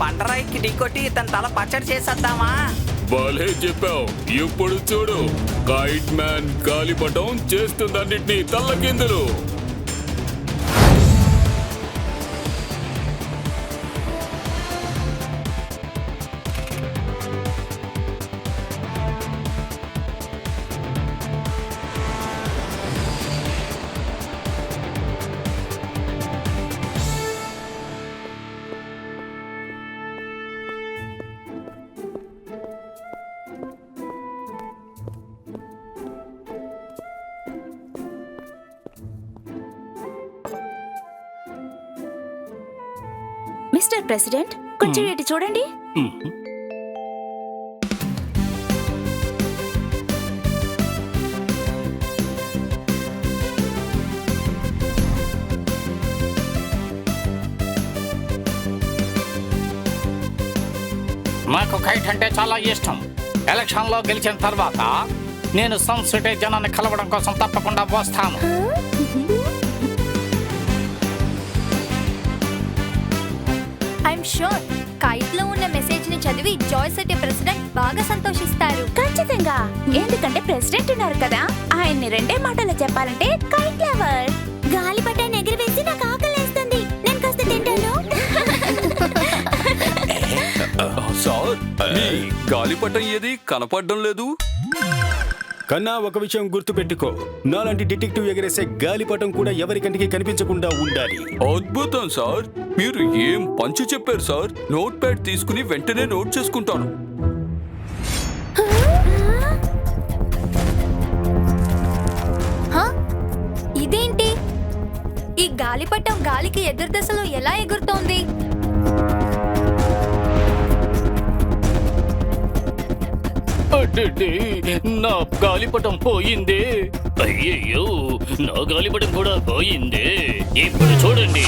బండరాయికి ఢీకొట్టి ఇతని తల పచ్చడి చేసేద్దామా? బాలే చెప్పావు. ఇప్పుడు చూడు, కైట్ మ్యాన్ గాలిపటం చేస్తుందన్నిటినీ తల్లకిందులు. మిస్టర్ ప్రెసిడెంట్, కొంచెం ఇటు చూడండి. నాకు కైట్ అంటే చాలా ఇష్టం. ఎలక్షన్లో గెలిచిన తర్వాత నేను సన్ సిటీ జనాన్ని కలవడం కోసం తప్పకుండా వస్తాను. ఐఎమ్ షూర్ కైట్ లో ఉన్న మెసేజ్ ని చదివి జాయ్ సిటీ ప్రెసిడెంట్ బాగా సంతోషిస్తారు. ఖచ్చితంగా, ఎందుకంటే ప్రెసిడెంట్ ఉన్నారు కదా, ఆయన్ని రెండే మాటలు చెప్పాలంటే కైట్ లవర్. గాలిపటాన్ని ఎగిరివేసి నాకు ఆకలేస్తుంది, నేను కాస్త తింటాను. సార్, మీ గాలిపటం ఏది కనపడడం లేదు. కన్నా ఒక విషయం గుర్తుపెట్టుకో, నాలాంటి డిటెక్టివ్ ఎగరేసే గాలిపటం కూడా ఎవరి కంటికి కనిపించకుండా ఉండాలి. అద్భుతం సార్, మీరు ఏం పంచి చెప్పారు సార్. నోట్ ప్యాడ్ తీసుకుని వెంటనే నోట్ చేసుకుంటాను. ఇదేంటి? ఈ గాలిపటం గాలికి ఎదురు దశలో ఎలా ఎగురుతోంది? నా గాలిపటం పోయింది. అయ్యయ్యో, నా గాలిపటం కూడా పోయింది. ఇప్పుడు చూడండి.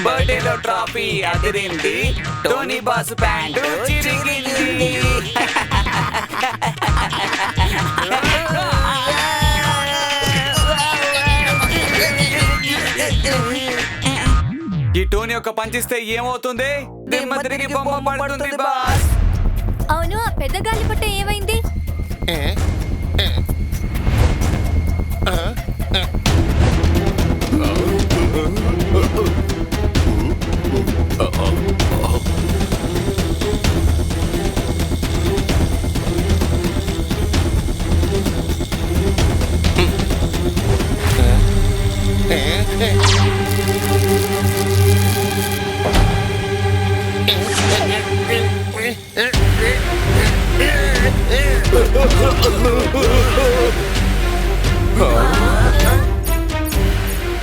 బర్త్డేలో ట్రాఫీ అదిరింది, టోనీ బాస్ ప్యాంటు చిరిగింది. ఈ టోనీ ఒక పంచిస్తే ఏమవుతుంది? దిమ్మ తిరిగి బొమ్మ పడుతుంది బాస్. అవును, ఆ పెద్ద గాలిపటం ఏమైంది?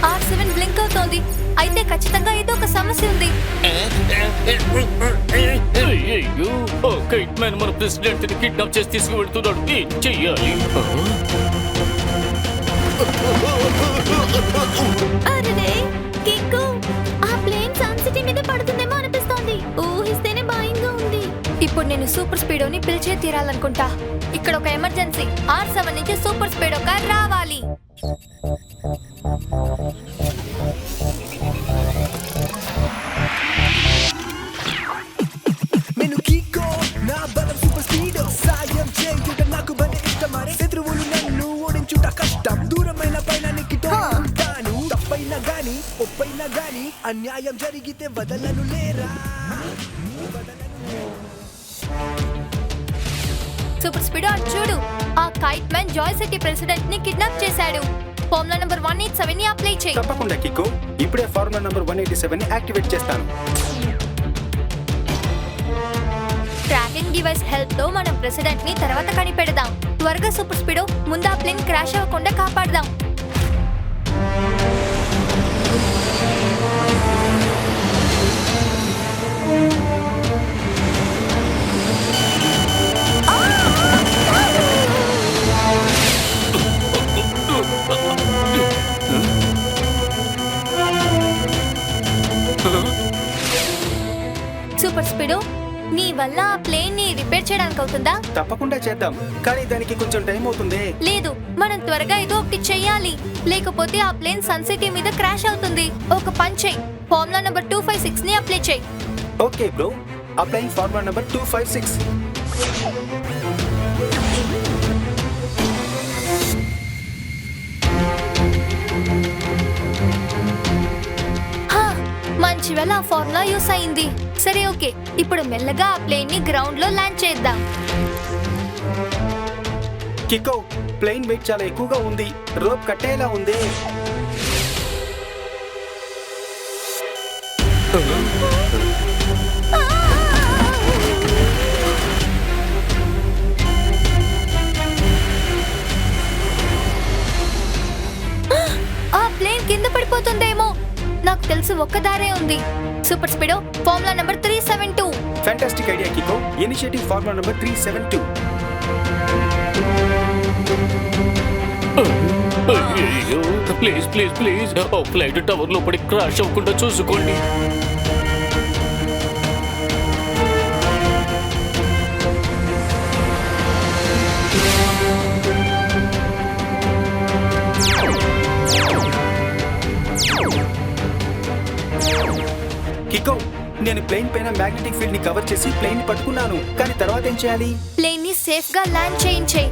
R7 బ్లింక్ అవుతోంది. అయితే ఖచ్చితంగా ఏదో ఒక సమస్య ఉంది. అయ్యయ్యో, ఆ కైట్ మ్యాన్ మన ప్రెసిడెంట్ ని కిడ్నాప్ చేసి తీసుకువెళ్తున్నాడు. ఏం చెయ్యాలి? అరే కిక్కు, ఆ ప్లేన్ సన్ సిటీ మీద పడుతుందేమో అనిపిస్తోంది. ఊహిస్తేనే భయంగా ఉంది. ఇప్పుడు నేను సూపర్ స్పీడోని పిలిచే తీరాలనుకుంటా. ఇక్కడ ఒక ఎమర్జెన్సీ. R7 నుంచి సూపర్ స్పీడో కార్ రావాలి. నేను కిక్కో, నా బలం సూపర్ స్పీడ్. సాయం చేయుట నాకు భలే ఇష్టమరే. శత్రువులు నన్ను ఓడించుట కష్టం. దూరమైన పైన నీకితో ఉంటాను. తప్పైనా గాని ఒప్పైనా గాని అన్యాయం జరిగితే వదలను లేరా. సూపర్ స్పీడో అటు చూడు. ఆ kite man Joy city president ని కిడ్నాప్ చేశాడు. ఫార్ములా నంబర్ 187 ని అప్లై చేయి. తప్పకుండా కిక్కో, ఇప్పుడే ఫార్ములా నంబర్ 187 ని యాక్టివేట్ చేస్తాను. ట్రాకింగ్ డివైస్ హెల్ప్ తో మనం ప్రెసిడెంట్ ని తర్వాత కనిపెడదాం. త్వరగా సూపర్ స్పీడో, ముందు ఆ ప్లేన్ క్రాష్ అవ్వకుండా కాపాడదాం. వల్ల ఆ ప్లేన్ ని రిపేర్ చేయడానికి అవుతుందా? తప్పకుండా చేద్దాం, కానీ దానికి కొంచెం టైం అవుతుంది. లేదు, మనం త్వరగా ఏదో ఒకటి చెయ్యాలి, లేకపోతే ఆ ప్లేన్ సన్ సిటీ మీద క్రాష్ అవుతుంది. ఒక పని చెయ్యి, ఫార్ములా నెంబర్ 256 ని అప్లై చెయ్యి. Okay bro, applying formula number 256. హా, మంచి వేళ ఆ ఫార్ములా యూస్ అయింది. సరే ఓకే, ఇప్పుడు మెల్లగా ఆ ప్లేన్ ని గ్రౌండ్ లో ల్యాండ్ చేద్దాం. కికో, ప్లేన్ వెయిట్ చాలా ఎక్కువగా ఉంది, రోప్ కట్టేలా ఉంది. ఆ ప్లేన్ కింద పడిపోతుందేమో. నాకు తెలుసు ఒక్క దారే ఉంది. Super Speedo, formula number 372. Fantastic idea Kicko. Initiative formula number 372. అయ్యో, ప్లీజ్ ప్లీజ్ ప్లీజ్ ఓ ఫ్లైట్ టవర్ లో పడి క్రాష్ అవ్వకుండా చూసుకోండి. కికో, నేను ప్లేన్ పైన మ్యాగ్నెటిక్ ఫీల్డ్ ని కవర్ చేసి ప్లేన్ పట్టుకున్నాను, కానీ తర్వాత ఏం చేయాలి? ప్లేన్ ని సేఫ్ గా ల్యాండ్ చేయించేయి.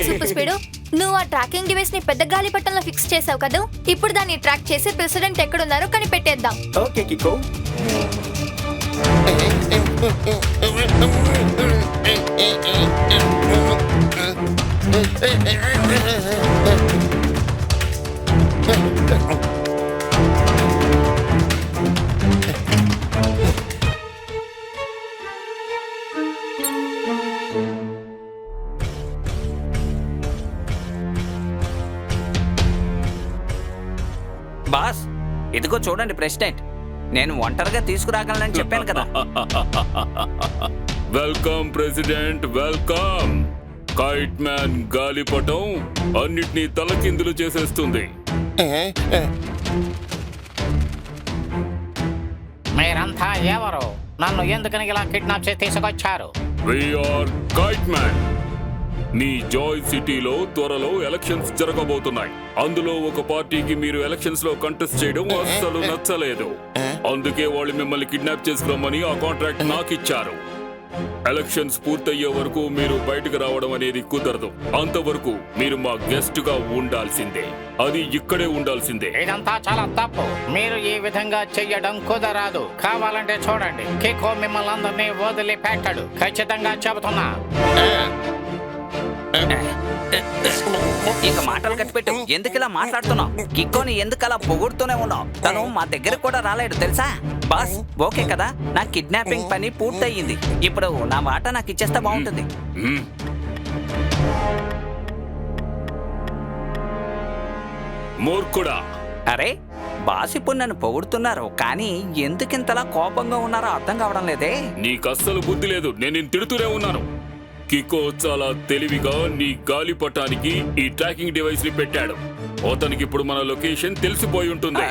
సూపర్ స్పీడో, నువ్వు ఆ ట్రాకింగ్ డివైస్ ని పెద్ద గాలిపటంలో ఫిక్స్ చేసావు కదా. ఇప్పుడు దాన్ని ట్రాక్ చేసి ప్రెసిడెంట్ ఎక్కడున్నారో కనిపెట్టేద్దాం. ఓకే కికో. బాస్, ఇదిగో చూడండి ప్రెసిడెంట్, నేను ఒంటరిగా తీసుకురాగలనని చెప్పాను కదా. Welcome president, welcome. Kite man గాలిపటం అన్నిటినీ తలకిందులు చేసేస్తుంది. మీరంతా ఎవరు? నన్ను ఎందుకని ఇలా కిడ్నాప్ చేసి తీసుకొచ్చారు? We are kite man. Me Joy సిటీలో త్వరలో ఎలక్షన్స్ జరగబోతున్నాయి. అందులో ఒక పార్టీకి మీరు ఎలక్షన్స్ లో కంటెస్ట్ చేయడం అస్సలు నచ్చలేదు. అందుకే వాళ్ళు మిమ్మల్ని కిడ్నాప్ చేసుకురమ్మని ఆ కాంట్రాక్ట్ నాకు ఇచ్చారు. ఎలక్షన్స్ పూర్తయ్యే వరకు మీరు బయటకు రావడం అనేది కుదరదు. అంతవరకు మీరు మా గెస్ట్ గా ఉండాల్సిందే. అది ఇక్కడే ఉండాల్సిందే. ఇదంతా చాలా తప్పు. మీరు ఈ విధంగా చెయ్యడం కుదరదు. కావాలంటే చూడండి, కికో మిమ్మల్ని అందరినీ వదిలిపెట్టాడు. ఖచ్చితంగా చెబుతున్నా. ఇక మాటలు కట్టిపెట్టు. ఎందుకు ఇలా మాట్లాడుతున్నావు? కిక్కోని ఎందుకు అలా పొగుడుతూనే ఉన్నావు? తను మా దగ్గర కూడా రాలేడు తెలుసా? బాస్ ఓకే కదా, నా కిడ్నాపింగ్ పని పూర్తయింది. ఇప్పుడు నా మాట నాకు ఇచ్చేస్తే బాగుంటుంది. మూర్ఖుడా! అరే బాస్, ఇప్పుడు నన్ను పొగుడుతున్నారు, కానీ ఎందుకింతలా కోపంగా ఉన్నారో అర్థం కావడం లేదే. నీకస్సలు బుద్ధి లేదు. నేను తిడుతూనే ఉన్నాను. కికో చాలా తెలివిగా నీ గాలిపటానికి ఈ ట్రాకింగ్ డివైస్ ని పెట్టాడు. అతనికి ఇప్పుడు మన లొకేషన్ తెలిసిపోయి ఉంటుంది.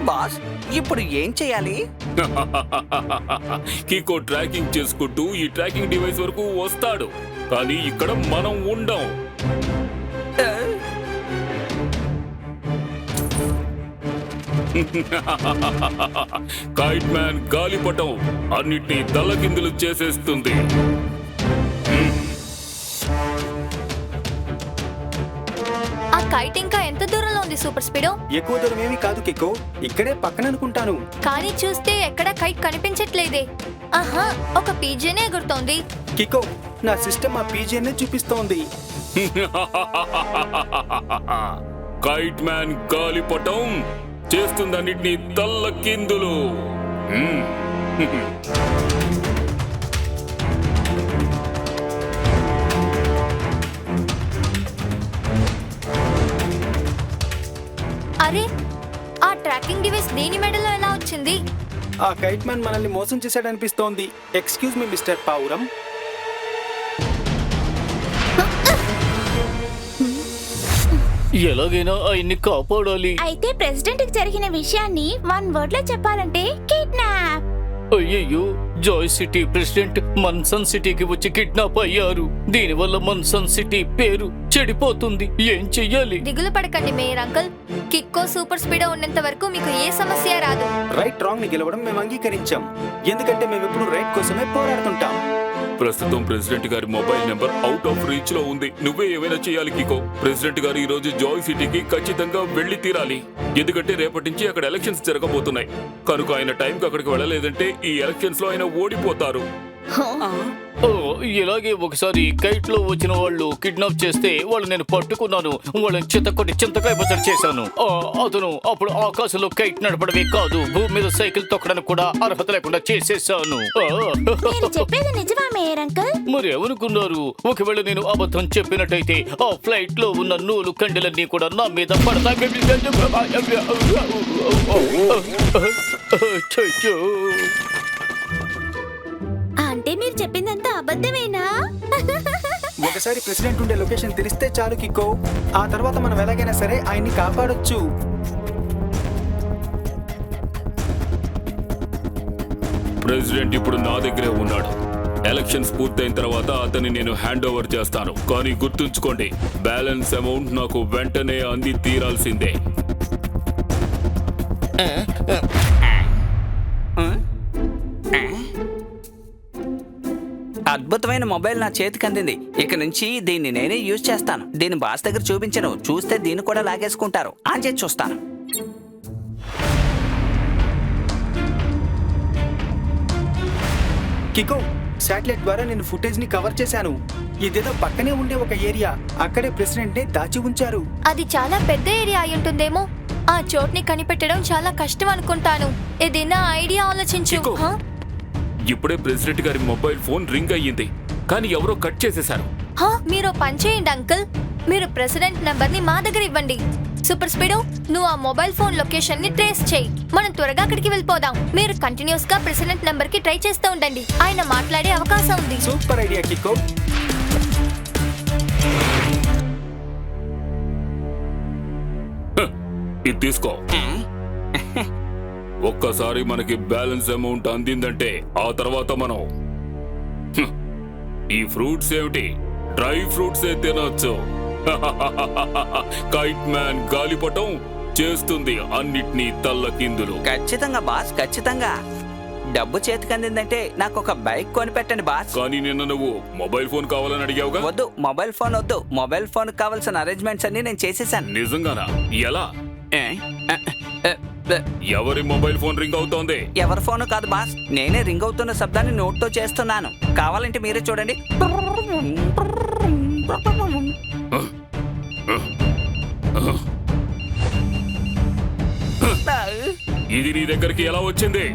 బాస్, ఇప్పుడు ఏం చేయాలి? కికో ట్రాకింగ్ చేసుకుంటూ ఈ ట్రాకింగ్ డివైస్ వరకు వస్తాడు, కానీ ఇక్కడ మనం ఉండం. కైట్ మ్యాన్ గాలిపటం అన్నిటినీ తలకిందులు చేసేస్తుంది. ఆ కైట్ ఇంకా ఎంత దూరంలో ఉంది సూపర్ స్పీడో? ఎక్కువ దూరం ఏమీ కాదు కికో, ఇక్కడే పక్కన అనుకుంటాను. కానీ చూస్తే ఎక్కడ కైట్ కనిపించట్లేదే. ఆహా, ఒక పీజేనే ఎగురుతోంది. కికో, నా సిస్టమ్ ఆ పీజీనే చూపిస్తోంది. కైట్ మ్యాన్ గాలిపటం చేస్తుందన్నిటినీ తల్లకిందులు. అరే, ఆ ట్రాకింగ్ డివైస్ దీని మెడలో ఎలా వచ్చింది? ఆ కైట్ మ్యాన్ మనల్ని మోసం చేశాడనిపిస్తోంది. ఎక్స్క్యూజ్ మీ మిస్టర్ పావురం. ఎలాగైనా ఆయన్ని కాపాడాలి. అయితే ప్రెసిడెంట్ కి జరిగిన విషయాన్ని 1 వర్డ్ లో చెప్పాలంటే కిడ్నాప్. అయ్యయ్యో, జాయ్ సిటీ ప్రెసిడెంట్ మన్సన్ సిటీకి వచ్చి కిడ్నాప్ అయ్యారు. దీనివల్ల మన్సన్ సిటీ పేరు చెడిపోతుంది. ఏం చెయ్యాలి? దిగులు పడకండి మేయర్ అంకుల్. కిక్కో సూపర్ స్పీడ్ ఉన్నంత వరకు మీకు ఏ సమస్య రాదు. రైట్ రాంగ్ ని గెలవడం మేము అంగీకరించాం, ఎందుకంటే మేము ఎప్పుడు రైట్ కోసమే పోరాడుతుంటాం. ప్రస్తుతం ప్రెసిడెంట్ గారి mobile number out of reach లో ఉంది. నువ్వే ఏమైనా చేయాలి కికో. ప్రెసిడెంట్ గారు ఈ రోజు జాయ్ సిటీకి ఖచ్చితంగా వెళ్లి తీరాలి, ఎందుకంటే రేపటి నుంచి అక్కడ ఎలక్షన్స్ జరగబోతున్నాయి. కనుక ఆయన టైంకి అక్కడికి వెళ్ళలేదంటే ఈ ఎలక్షన్స్ లో ఆయన ఓడిపోతారు. ఓ, ఇలాగే ఒకసారి కైట్ లో వచ్చిన వాళ్ళు కిడ్నాప్ చేస్తే వాళ్ళు నేను పట్టుకున్నాను. వాళ్ళని చింతకొట్టి చింతకాయ పచ్చడి చేశాను. అతను అప్పుడు ఆకాశంలో కైట్ నడపడమే కాదు, భూమి మీద సైకిల్ తొక్కడానికి కూడా అర్హత లేకుండా చేసేసాను. మీరు చెప్పేది నిజమా మేయర్ అంకుల్? మరి ఎవరుకున్నారు? ఒకవేళ నేను అబద్ధం చెప్పినట్టయితే ఆ ఫ్లైట్ లో ఉన్న నూలు కండెలన్నీ కూడా నా మీద పడతాయి. అంటే మీరు చెప్పిందంతా అబద్ధమేనా? ఒకసారి ప్రెసిడెంట్ ఉండే లొకేషన్ తెలిస్తే చాలు కిక్కో. ఆ తర్వాత మనం ఎలాగైనా సరే ఆయన్ని కాపాడొచ్చు. ప్రెసిడెంట్ ఇప్పుడు నా దగ్గరే ఉన్నాడు. ఎలక్షన్స్ పూర్తయిన తర్వాత అతన్ని నేను హ్యాండ్ ఓవర్ చేస్తాను. కానీ గుర్తుంచుకోండి, బ్యాలెన్స్ అమౌంట్ నాకు వెంటనే అంది తీరాల్సిందే. అద్భుతమైన మొబైల్ నా చేతికి అందింది. ఇక నుంచి దీన్ని నేనే యూజ్ చేస్తాను. దీని బాస్ దగ్గర చూపించను. చూస్తే దీన్ని కూడా లాగేసుకుంటారు. ఆన్ చేసి చూస్తాను. కికో, శాటిలైట్ ద్వారా నేను ఫుటేజ్ ని కవర్ చేశాను. ఇదేదో పక్కనే ఉండే ఒక ఏరియా, అక్కడే ప్రెసిడెంట్ ని దాచి ఉంచారు. అది చాలా పెద్ద ఏరియా అయి ఉంటుందేమో. ఆ చోట్ని కనిపెట్టడం చాలా కష్టం అనుకుంటాను. ఏదైనా ఐడియా ఆలోచించు. కికో, ఇప్పుడే ప్రెసిడెంట్ గారి మొబైల్ ఫోన్ రింగ్ అయ్యింది, కానీ ఎవరో కట్ చేసేశారు. మీరు పని చేయండి అంకుల్. మీరు ప్రెసిడెంట్ నంబర్ ని మా దగ్గర ఇవ్వండి. సూపర్ స్పీడో, నువ్వు ఆ మొబైల్ ఫోన్ లొకేషన్ ని ట్రేస్ చేయి. మనం త్వరగా అక్కడికి వెళ్ళిపోదాం. మీరు కంటిన్యూస్ గా ప్రెసిడెంట్ నంబర్ కి ట్రై చేస్తూ ఉండండి. ఆయన మాట్లాడే అవకాశం ఉంది. Super idea Kicko. ఇది తీసుకో. ఒక్కసారి మనకి బ్యాలెన్స్ అమౌంట్ అందిందంటే ఆ తర్వాత మనం ఈ ఫ్రూట్స్ ఏమిటి, డ్రై ఫ్రూట్స్ తినొచ్చు. కైట్ మ్యాన్ గాలిపటం చేస్తుంది అన్నిటినీ తల్లకిందులు. ఖచ్చితంగా బాస్, ఖచ్చితంగా. డబ్బు చేతికి అందిందంటే నాకు ఒక బైక్ కొనిపెట్టండి బాస్. కానీ నిన్న నువ్వు మొబైల్ ఫోన్ కావాలని అడిగావుగా. వద్దు, మొబైల్ ఫోన్ వద్దు. మొబైల్ ఫోన్ కావాల్సిన అరేంజ్మెంట్స్ అన్ని నేను చేసేసాను. నిజంగానా? ఎలా? ఏ? ఎవరి మొబైల్ ఫోన్ రింగ్ అవుతోంది? ఎవరి ఫోన్ కాదు బాస్, నేనే రింగ్ అవుతున్న శబ్దాన్ని నోట్తో చేస్తున్నాను. కావాలంటే మీరే చూడండి. ఇది నీ దగ్గరికి ఎలా వచ్చింది?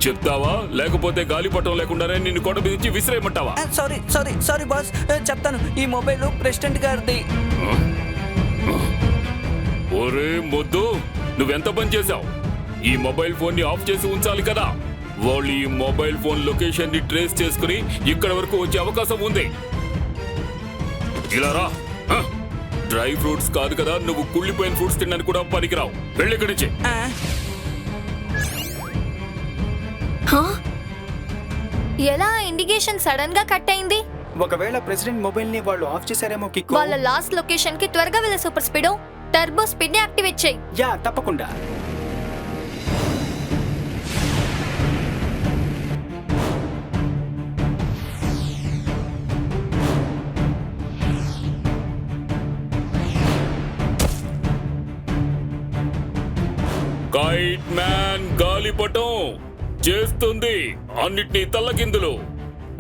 చెప్తావా, లేకపోతే గాలిపటం లేకుండానే నిన్ను కొండ మీద నుంచి విసిరేయమంటావా? సారీ సారీ సారీ బాస్, చెప్తాను. ఈ మొబైల్ ప్రెసిడెంట్ గారిది. ఒరే మొద్దు, నువ్వెంత పని చేశావు? ఈ మొబైల్ ఫోన్ ని ఆఫ్ చేసి ఉంచాలి కదా. వాళ్ళు ఈ మొబైల్ ఫోన్ లొకేషన్ ని ట్రేస్ చేసుకుని ఇక్కడ వరకు వచ్చే అవకాశం ఉంది. ఇలా రా. డ్రై ఫ్రూట్స్ కాదు కదా, నువ్వు కుళ్ళిపోయిన ఫ్రూట్స్ తినడానికి కూడా పనికిరావు. వెళ్ళి ఇక్కడి నుంచి. ఎలా ఇండికేషన్ సడన్ గా కట్ అయింది? ఒకవేళ ప్రెసిడెంట్ మొబైల్ ని వాళ్ళు ఆఫ్ చేశారేమో కికో. వాళ్ళ లాస్ట్ లొకేషన్ కి త్వరగా వెళ్ళే సూపర్ స్పీడో. టర్బో స్పీడ్ ని యాక్టివేట్ చేయి. యా, తప్పకుండా. కైట్ మ్యాన్ గాలిపటం చేస్తుంది అన్నిటినీ తల్లకిందులు.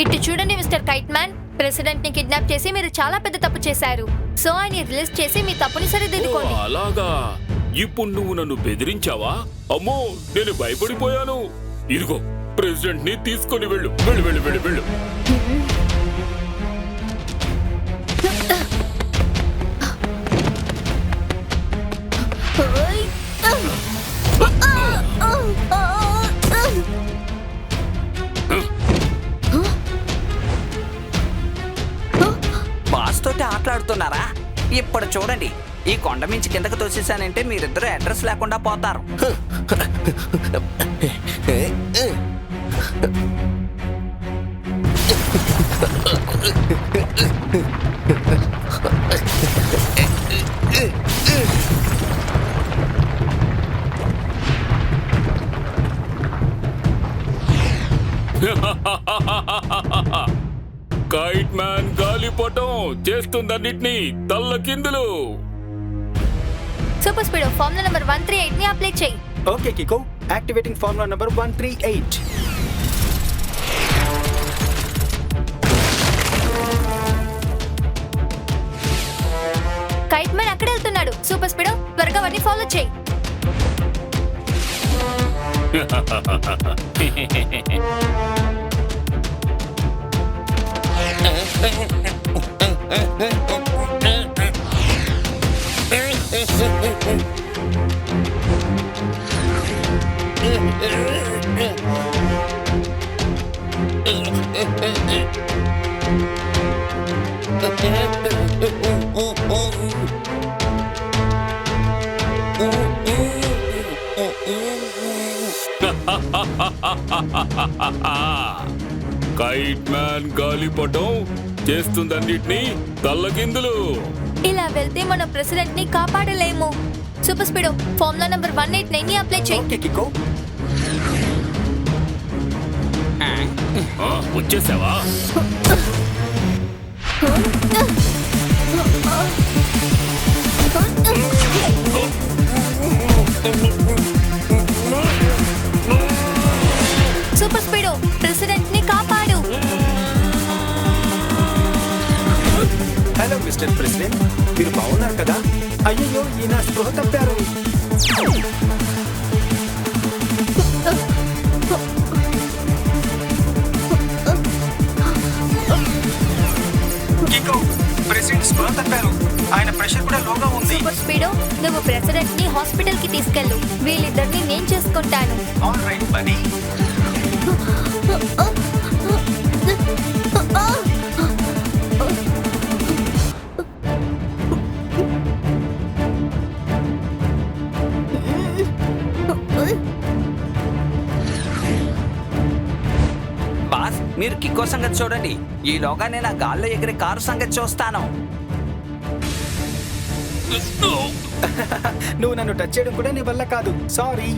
ఇటు చూడండి మిస్టర్ కైట్ మ్యాన్, ప్రెసిడెంట్ ని కిడ్నాప్ చేసి మీరు చాలా పెద్ద తప్పు చేశారు. సో ఆయన రిలీజ్ చేసి మీ తప్పుని సరిదిద్దుకోండి. అలాగా ఇప్పుడు నువ్వు నన్ను బెదిరించావా? అమ్మో నేను భయపడిపోయాను. ఇదిగో ప్రెసిడెంట్ ని తీసుకొని వెళ్ళు వెళ్ళు వెళ్ళు వెళ్ళు వెళ్ళు. బాస్ తోటి ఆటలాడుతున్నారా? ఇప్పుడు చూడండి, ఈ కొండ మించి కిందకు తోసేసానంటే మీరిద్దరు అడ్రస్ లేకుండా పోతారు. కైట్ మ్యాన్ గాలిపటం చేస్తుందన్నిటినీ తల్లకిందులు. సూపర్ స్పీడ్ ఫార్ములా నెంబర్ 138 ని అప్లై చేయి. Okay Kicko, activating formula number 138. Kite man అక్కడ వెళ్తున్నాడు. సూపర్ స్పీడ్ త్వరగా వాడిని ఫాలో చేయి. కైట్ మ్యాన్ గాలిపటం చేస్తుందన్నిటినీ తల్లకిందులు. ఇలా వెళ్తే మనం ప్రెసిడెంట్ ని కాపాడలేము. సూపర్ స్పీడ్ ఫార్ములా నంబర్ 189 ని అప్లై చేయి. ఓకే కికో. వచ్చేసావా? సూపర్ స్పీడ్ ప్రెసిడెంట్ ని కాపాడు. హలో మిస్టర్ ప్రెసిడెంట్, మీరు బాగున్నారు కదా? అయ్యో, ఈయన స్పృహ తప్పారు. కికో, ప్రెసిడెంట్ స్పృహ తప్పారు. ఆయన ప్రెషర్ కూడా లోగా ఉంది. సూపర్ స్పీడ్ నువ్వు ప్రెసిడెంట్ ని హాస్పిటల్ కి తీసుకెళ్ళు. వీళ్ళిద్దరిని నేను చేసుకుంటాను. All right body. బాస్, మీరు కిక్కో సంగతి చూడండి. ఈలోగా నేను ఆ గాల్లో ఎగిరే కారు సంగతి చూస్తాను. నువ్వు నన్ను టచ్ చేయడం కూడా నీ వల్ల కాదు. సారీ.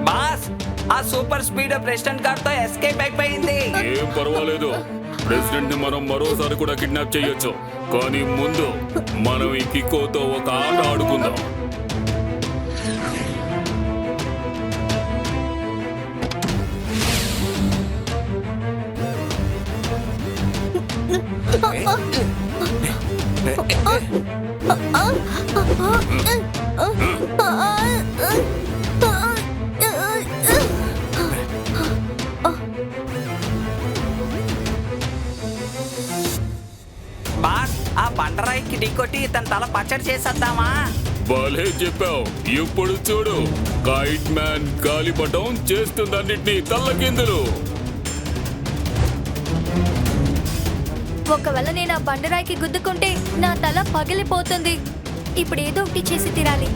బాస్, ఆ సూపర్ స్పీడ్ ప్రెసిడెంట్ గారితో ఎస్కేప్ అయిపోయింది. ఏం పర్వాలేదు, ప్రెసిడెంట్ ని మనం మరోసారి కూడా కిడ్నాప్ చేయొచ్చు. కానీ ముందు మనం ఈ కికోతో ఒక ఆట ఆడుకుందాం. బాస్, ఆ బండరాయికి ఢీకొట్టి తన తల పచ్చడి చేసేద్దామా? భలే చెప్పావు. ఇప్పుడు చూడు, కైట్ మ్యాన్ గాలిపటం చేస్తుందన్నిటినీ తల్లకిందులు. ఒకవేళ నేను ఆ బండరాయికి గుద్దుకుంటే నా తల పగిలిపోతుంది. ఇప్పుడు ఏదో ఒకటి చేసి తీరాలి.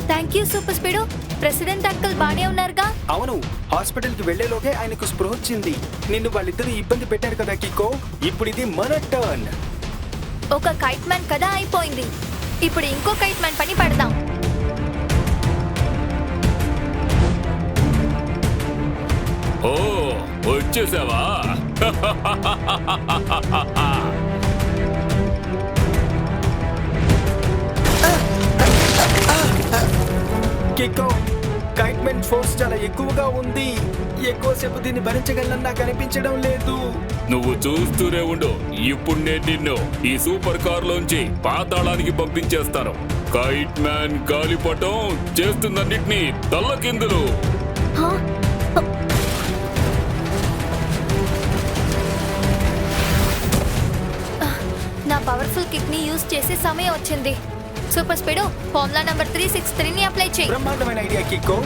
Thank you super speed. President uncle బానే ఉన్నారుగా? అవును, హాస్పిటల్ కి వెళ్లేలోగే ఆయనకు స్పృహ వచ్చింది. నిన్ను వాళ్ళిద్దరూ ఇబ్బంది పెట్టారు కదా కికో. ఇప్పుడు ఇది మన టర్న్. ఒక కైట్ మ్యాన్ కదా అయిపోయింది. ఇప్పుడు ఇంకో కైట్ మ్యాన్ పని పడదాం. ఓ వచ్చేసావా? కిక్కో కైట్మెన్ ఫోర్స్ చాలా ఎక్కువగా ఉంది. ఎక్కువసేపు దీన్ని భరించగలను నాకు అనిపించడం లేదు. నువ్వు చూస్తూనే ఉండు. ఇప్పుడు నేను నిన్ను ఈ సూపర్ కార్ లోంచి పాతాళానికి పంపించేస్తాను. కైట్ మ్యాన్ గాలిపటం చేస్తుందన్నిటినీ తల్లకిందులు. నా పవర్ఫుల్ కిక్ ని యూజ్ చేసే సమయం వచ్చింది. సూపర్ స్పీడ్ ఫార్ములా నంబర్ 363 ని అప్లై చేయి. బ్రహ్మాండమైన ఐడియా కిక్కో.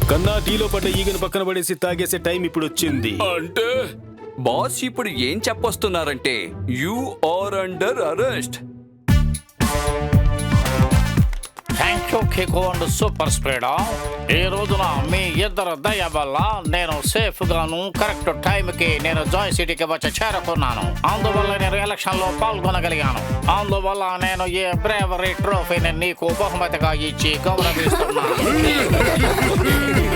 కన్నా టీలో పడ్డ ఈగను పక్కన పడేసి తాగేసే టైం ఇప్పుడు వచ్చింది. అంటే బాస్ ఇప్పుడు ఏం చెప్పొస్తున్నారంటే you are under arrest. Thank you Kicko and super speed. ఈ రోజున మీ ఇద్దరు దయ వల్ల నేను సేఫ్ గాను కరెక్ట్ టైం కి నేను జాయ్ సిటీకి వచ్చి చేరుకున్నాను. అందువల్ల నేను ఎలక్షన్ లో పాల్గొనగలిగాను. అందువల్ల నేను ఈ బ్రేవరీ ట్రోఫీని నీకు బహుమతిగా ఇచ్చి గౌరవిస్తున్నాను.